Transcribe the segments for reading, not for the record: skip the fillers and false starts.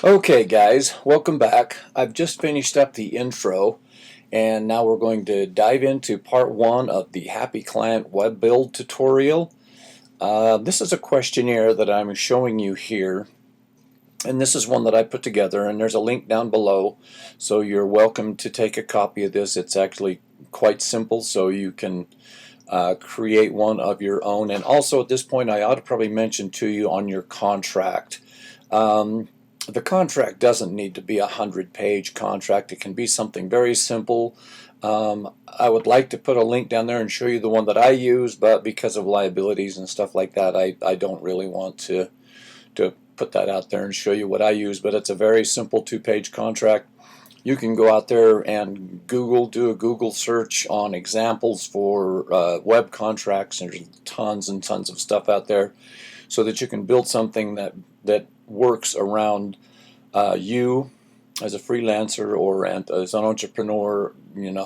Okay guys, welcome back. I've just finished up the intro and now we're going to dive into part one of the Happy Client Web Build tutorial. This is a questionnaire that I'm showing you here, and this is one that I put together, and there's a link down below, so you're welcome to take a copy of this. It's actually quite simple, so you can create one of your own. And also at this point I ought to probably mention to you on your contract. The contract doesn't need to be a 100-page contract. It can be something very simple. I would like to put a link down there and show you the one that I use, but because of liabilities and stuff like that, I don't really want to put that out there and show you what I use. But it's a very simple 2-page contract. You can go out there and do a Google search on examples for web contracts. There's tons and tons of stuff out there, so that you can build something that works around you as a freelancer or as an entrepreneur,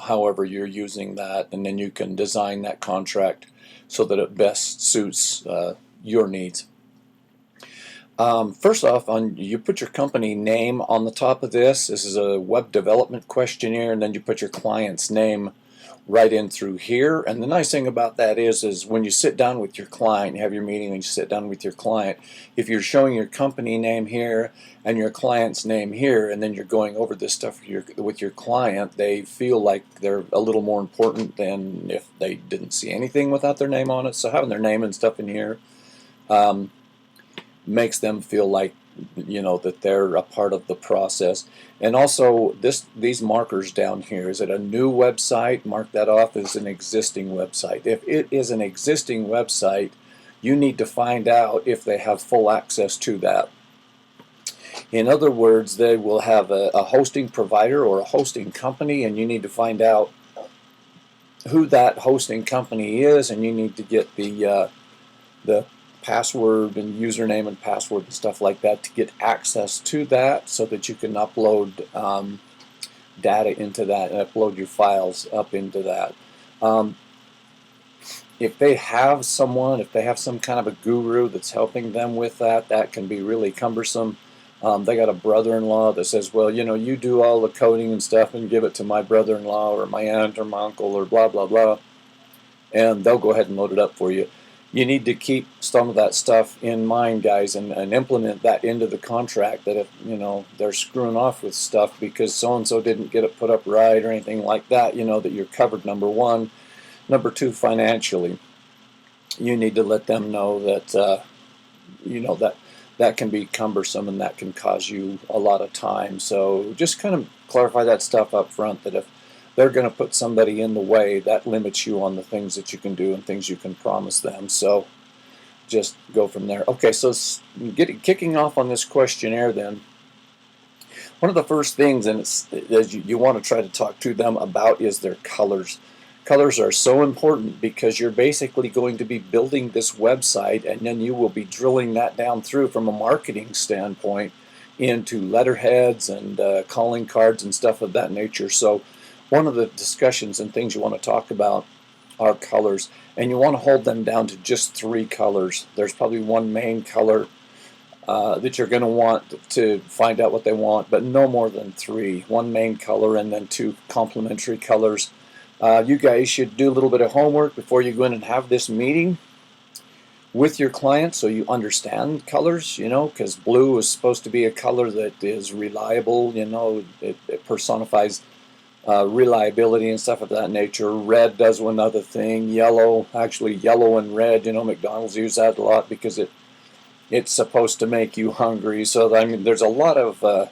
however you're using that, and then you can design that contract so that it best suits your needs. First off, you put your company name on the top of this. This is a web development questionnaire, and then you put your client's name right in through here. And the nice thing about that is when you sit down with your client, you have your meeting and you sit down with your client, if you're showing your company name here and your client's name here, and then you're going over this stuff with your client, they feel like they're a little more important than if they didn't see anything without their name on it. So having their name and stuff in here makes them feel like that they're a part of the process. And also these markers down here, is it a new website? Mark that off as an existing website. If it is an existing website, you need to find out if they have full access to that. In other words, they will have a hosting provider or a hosting company, and you need to find out who that hosting company is, and you need to get the password and username and password and stuff like that to get access to that, so that you can upload data into that and upload your files up into that. If they have some kind of a guru that's helping them with that, that can be really cumbersome. They got a brother-in-law that says, well, you do all the coding and stuff and give it to my brother-in-law or my aunt or my uncle or blah blah blah, and they'll go ahead and load it up for you. You need to keep some of that stuff in mind, guys, and implement that into the contract, that if they're screwing off with stuff because so-and-so didn't get it put up right or anything like that, that you're covered, number one. Number two, financially, you need to let them know that that can be cumbersome and that can cause you a lot of time. So just kind of clarify that stuff up front, that if they're going to put somebody in the way, that limits you on the things that you can do and things you can promise them. So just go from there. Okay, so kicking off on this questionnaire then, one of the first things that you want to try to talk to them about is their colors. Colors are so important because you're basically going to be building this website, and then you will be drilling that down through from a marketing standpoint into letterheads and calling cards and stuff of that nature. So one of the discussions and things you want to talk about are colors, and you want to hold them down to just 3 colors. There's probably one main color that you're going to want to find out what they want, but no more than 3. One main color and then 2 complementary colors. You guys should do a little bit of homework before you go in and have this meeting with your client, so you understand colors, because blue is supposed to be a color that is reliable, it personifies reliability and stuff of that nature. Red does one other thing. Yellow and red, McDonald's use that a lot because it's supposed to make you hungry. So I mean, there's a lot of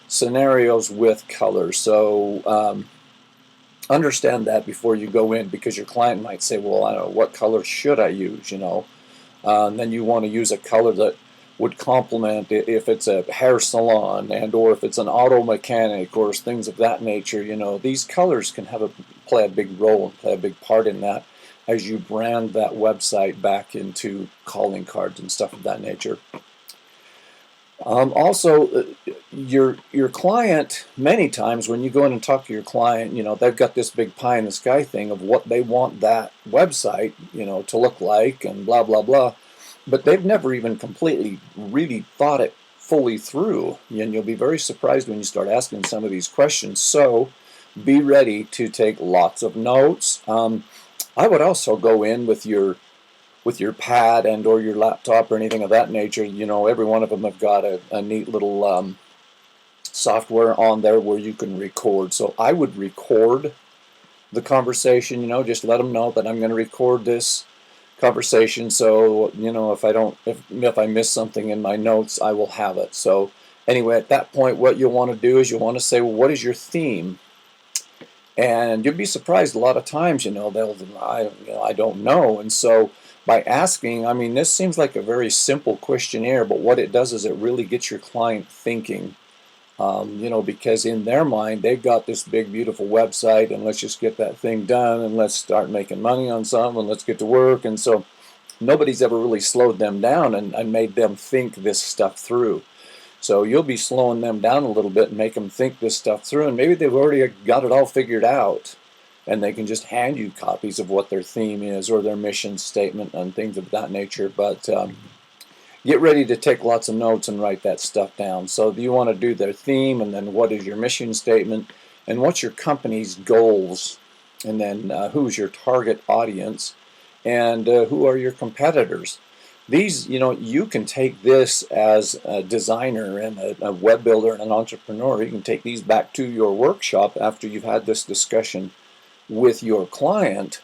scenarios with colors. So understand that before you go in, because your client might say, well, I don't know, what color should I use, and then you want to use a color that would complement if it's a hair salon or if it's an auto mechanic or things of that nature. These colors can play a big role and play a big part in that as you brand that website back into calling cards and stuff of that nature. Also, your client, many times when you go in and talk to your client, they've got this big pie in the sky thing of what they want that website, to look like and blah, blah, blah. But they've never even completely really thought it fully through, and you'll be very surprised when you start asking some of these questions. So be ready to take lots of notes. I would also go in with your pad and or your laptop or anything of that nature. You know, every one of them have got a neat little software on there where you can record. So I would record the conversation, you know, just let them know that I'm going to record this conversation, so you know, if I miss something in my notes, I will have it. So anyway, at that point, what you'll want to do is you'll want to say, well, what is your theme? And you'll be surprised a lot of times, you know, I don't know. And so by asking, I mean, this seems like a very simple questionnaire, but what it does is it really gets your client thinking. You know, because in their mind, they've got this big, beautiful website, and let's just get that thing done, and let's start making money on something, and let's get to work. And so nobody's ever really slowed them down and made them think this stuff through. So you'll be slowing them down a little bit and make them think this stuff through, and maybe they've already got it all figured out, and they can just hand you copies of what their theme is or their mission statement and things of that nature. But get ready to take lots of notes and write that stuff down. So you want to do their theme, and then what is your mission statement, and what's your company's goals, and then who's your target audience, and who are your competitors. These, you know, you can take this as a designer and a web builder and an entrepreneur. You can take these back to your workshop after you've had this discussion with your client,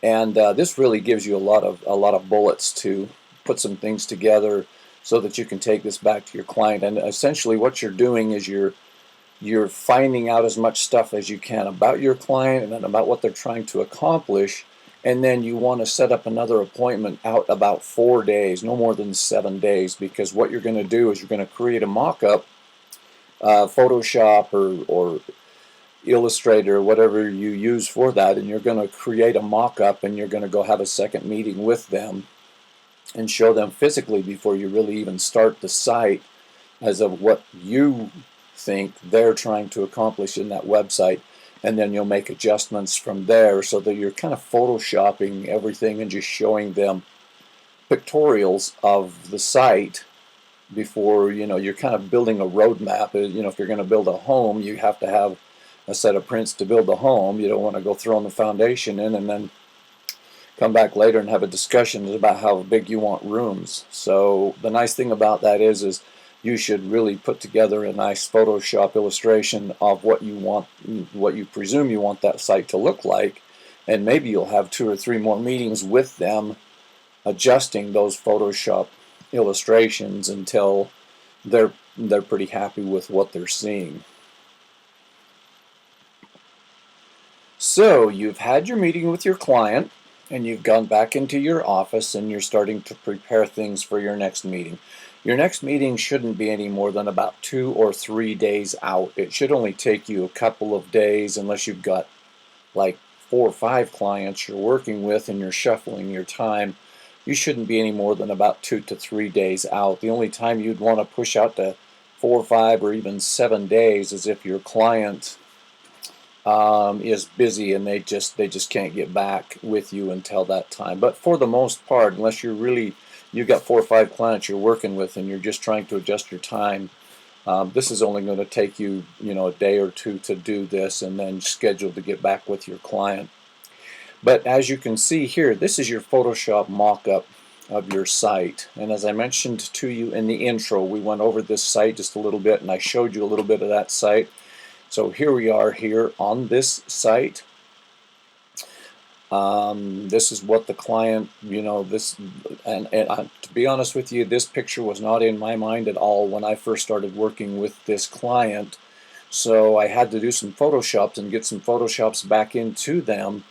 and this really gives you a lot of bullets to put some things together so that you can take this back to your client. And essentially what you're doing is you're finding out as much stuff as you can about your client and then about what they're trying to accomplish, and then you want to set up another appointment out about 4 days, no more than 7 days, because what you're going to do is you're going to create a mock-up, Photoshop or Illustrator or whatever you use for that, and you're going to create a mock-up, and you're going to go have a second meeting with them and show them physically before you really even start the site as of what you think they're trying to accomplish in that website, and then you'll make adjustments from there so that you're kind of photoshopping everything and just showing them pictorials of the site before, you know, you're kind of building a roadmap. You know, if you're going to build a home, you have to have a set of prints to build the home. You don't want to go throwing the foundation in and then come back later and have a discussion about how big you want rooms. So the nice thing about that is you should really put together a nice Photoshop illustration of what you want, what you presume you want that site to look like, and maybe you'll have 2 or 3 more meetings with them adjusting those Photoshop illustrations until they're pretty happy with what they're seeing. So you've had your meeting with your client, and you've gone back into your office, and you're starting to prepare things for your next meeting. Your next meeting shouldn't be any more than about 2 or 3 days out. It should only take you a couple of days, unless you've got like 4 or 5 clients you're working with and you're shuffling your time. You shouldn't be any more than about 2 to 3 days out. The only time you'd want to push out to 4 or 5 or even 7 days is if your client is busy and they just can't get back with you until that time. But for the most part, unless you've got 4 or 5 clients you're working with and you're just trying to adjust your time, this is only going to take you, a day or 2 to do this, and then schedule to get back with your client. But as you can see here, this is your Photoshop mock-up of your site. And as I mentioned to you in the intro, we went over this site just a little bit, and I showed you a little bit of that site. So here we are here on this site. This is what the client, to be honest with you, this picture was not in my mind at all when I first started working with this client. So I had to do some Photoshops and get some Photoshops back into them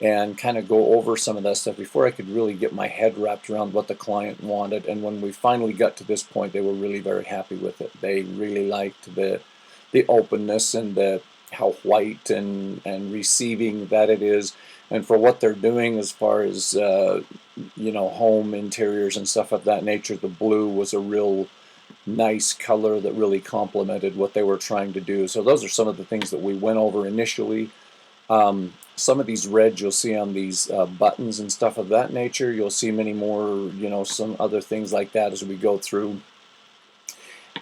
and kind of go over some of that stuff before I could really get my head wrapped around what the client wanted. And when we finally got to this point, they were really very happy with it. They really liked the openness and how white and receiving that it is, and for what they're doing as far as home interiors and stuff of that nature. The blue was a real nice color that really complemented what they were trying to do. So those are some of the things that we went over initially. Some of these reds you'll see on these buttons and stuff of that nature. You'll see many more, some other things like that as we go through.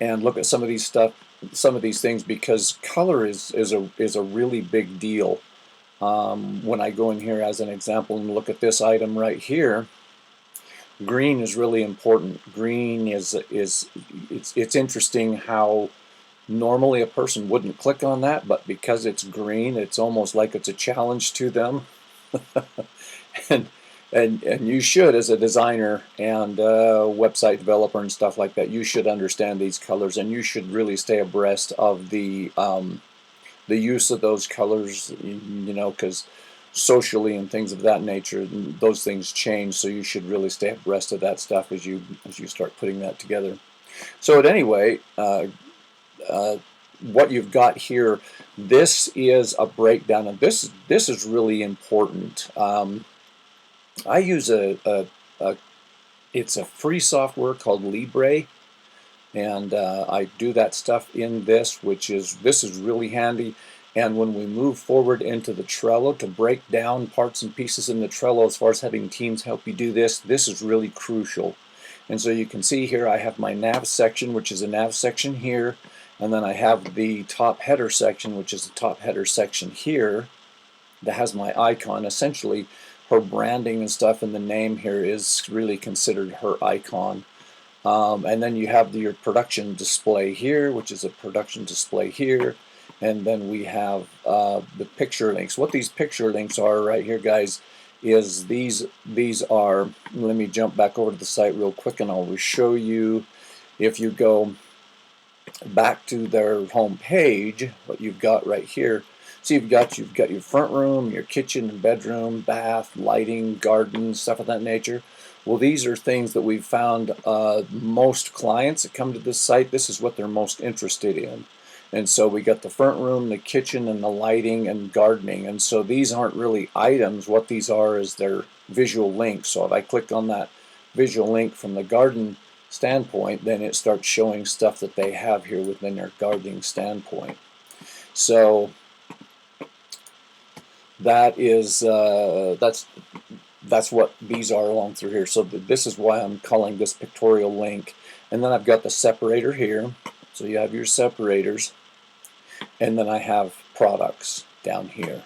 and look at some of these things, because color is a really big deal. When I go in here as an example and look at this item right here, green is really important. Green it's interesting how normally a person wouldn't click on that, but because it's green, it's almost like it's a challenge to them. and and you should, as a designer and website developer and stuff like that, you should understand these colors, and you should really stay abreast of the use of those colors, you know, because socially and things of that nature, those things change. So you should really stay abreast of that stuff as you start putting that together. So at any rate, what you've got here, this is a breakdown, and this is really important. I use it's a free software called Libre, and I do that stuff in this, this is really handy. And when we move forward into the Trello to break down parts and pieces in the Trello, as far as having teams help you do this is really crucial. And so you can see here I have my nav section, which is a nav section here, and then I have the top header section, which is the top header section here, that has my icon. Essentially, her branding and stuff in the name here is really considered her icon. And then you have your production display here, which is a production display here. And then we have the picture links. What these picture links are right here, guys, is these are, let me jump back over to the site real quick and I'll show you. If you go back to their home page, what you've got right here, so you've got your front room, your kitchen and bedroom, bath, lighting, garden, stuff of that nature. Well, these are things that we've found most clients that come to this site, this is what they're most interested in. And so we got the front room, the kitchen, and the lighting and gardening. And so these aren't really items. What these are is their visual links. So if I click on that visual link from the garden standpoint, then it starts showing stuff that they have here within their gardening standpoint. So that is that's what these are along through here. So this is why I'm calling this pictorial link. And then I've got the separator here. So you have your separators. And then I have products down here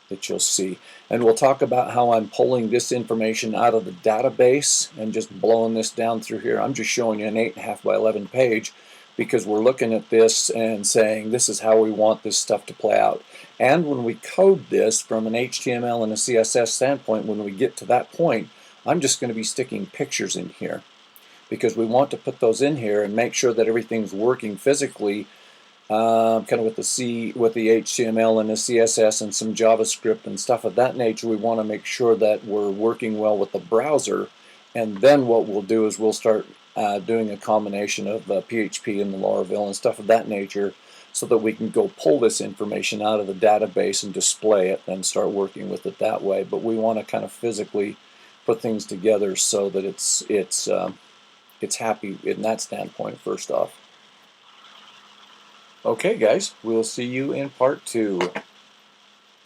that you'll see. And we'll talk about how I'm pulling this information out of the database and just blowing this down through here. I'm just showing you an 8.5 by 11 page because we're looking at this and saying this is how we want this stuff to play out. And when we code this from an HTML and a CSS standpoint, when we get to that point, I'm just going to be sticking pictures in here because we want to put those in here and make sure that everything's working physically, kind of with the HTML and the CSS and some JavaScript and stuff of that nature. We want to make sure that we're working well with the browser, and then what we'll do is we'll start doing a combination of PHP and the Laravel and stuff of that nature, so that we can go pull this information out of the database and display it and start working with it that way. But we want to kind of physically put things together so that it's happy in that standpoint first off. Okay, guys, we'll see you in part 2.